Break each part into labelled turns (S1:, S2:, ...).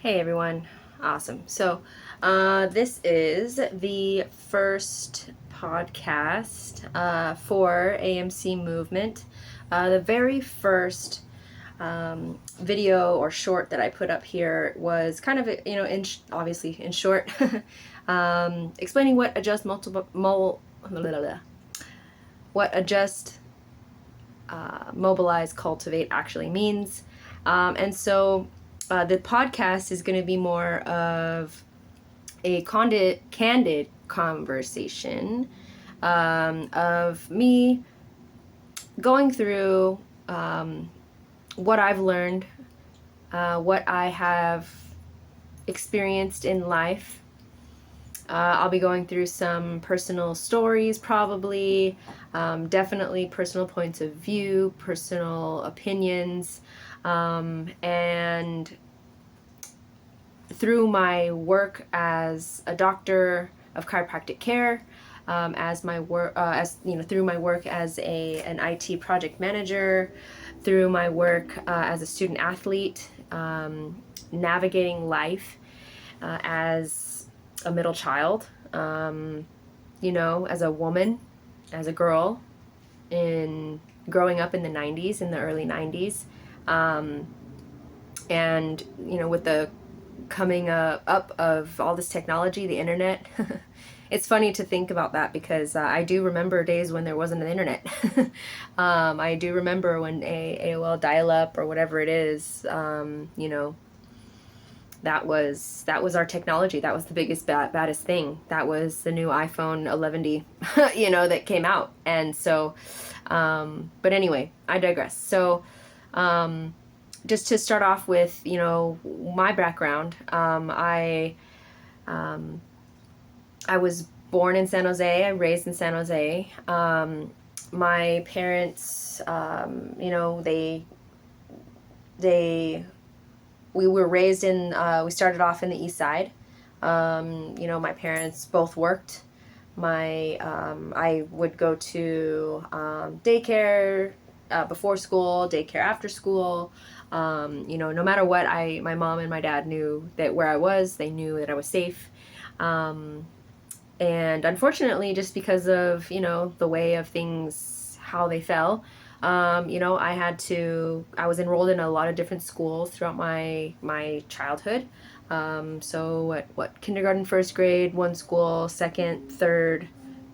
S1: Hey everyone, awesome. This is the first podcast for AMC Movement. The very first video or short that I put up here was kind of, obviously in short, explaining what adjust, mobilize, cultivate actually means. The podcast is going to be more of a candid conversation of me going through what I've learned, what I have experienced in life. I'll be going through some personal stories, probably, definitely personal points of view, personal opinions, and through my work as a doctor of chiropractic care, as my work, through my work as an IT project manager, through my work as a student athlete, navigating life as a middle child, as a woman, as a girl, in growing up in the 90s, in the early 90s, and with the coming up of all this technology, the internet. It's funny to think about that because I do remember days when there wasn't an internet. I do remember when AOL dial-up or whatever it is, that was our technology. That was the biggest baddest thing. That was the new iPhone 11D, that came out. And so, but anyway, I digress. So, just to start off with, my background, I was born in San Jose. I raised in San Jose. My parents, we were raised in, we started off in the East Side. My parents both worked. I would go to daycare before school, daycare after school. No matter what, my mom and my dad knew that where I was, they knew that I was safe. And unfortunately, just because of, the way of things, how they fell, I was enrolled in a lot of different schools throughout my childhood. So kindergarten, first grade, one school, second, third,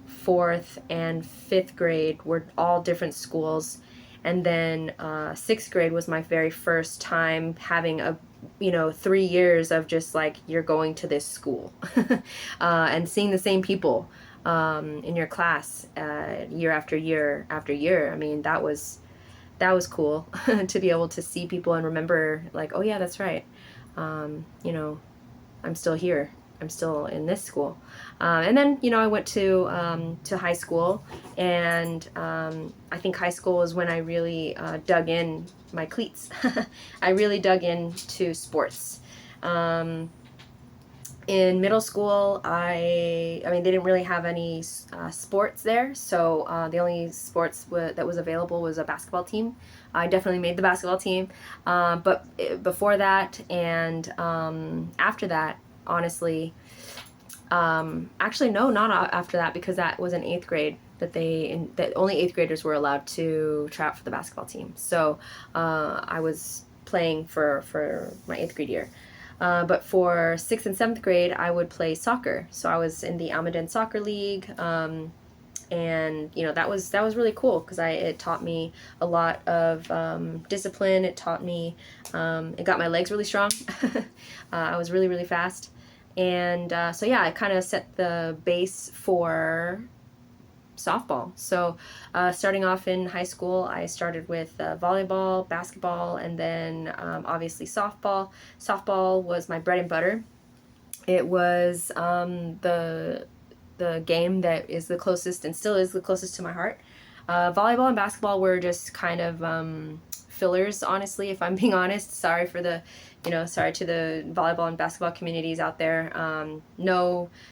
S1: fourth, and fifth grade were all different schools. And then sixth grade was my very first time having 3 years of just like, you're going to this school and seeing the same people in your class year after year after year. I mean, that was cool to be able to see people and remember, like, oh yeah, that's right. I'm still here. I'm still in this school. And then, I went to high school, and I think high school was when I really dug in my cleats. I really dug into sports. In middle school, I mean, they didn't really have any sports there, so the only sports that was available was a basketball team. I definitely made the basketball team, but before that and after that, honestly, actually no, not after that, because that was in eighth grade that only eighth graders were allowed to try out for the basketball team. So I was playing for my eighth grade year. But for sixth and seventh grade, I would play soccer. So I was in the Almaden Soccer League, and that was really cool because it taught me a lot of discipline. It taught me, it got my legs really strong. I was really, really fast, and so yeah, it kind of set the base for softball. So starting off in high school, I started with volleyball, basketball, and then obviously softball. Softball was my bread and butter. It was the game that is the closest and still is the closest to my heart. Volleyball and basketball were just kind of fillers, honestly, if I'm being honest. Sorry to the volleyball and basketball communities out there. No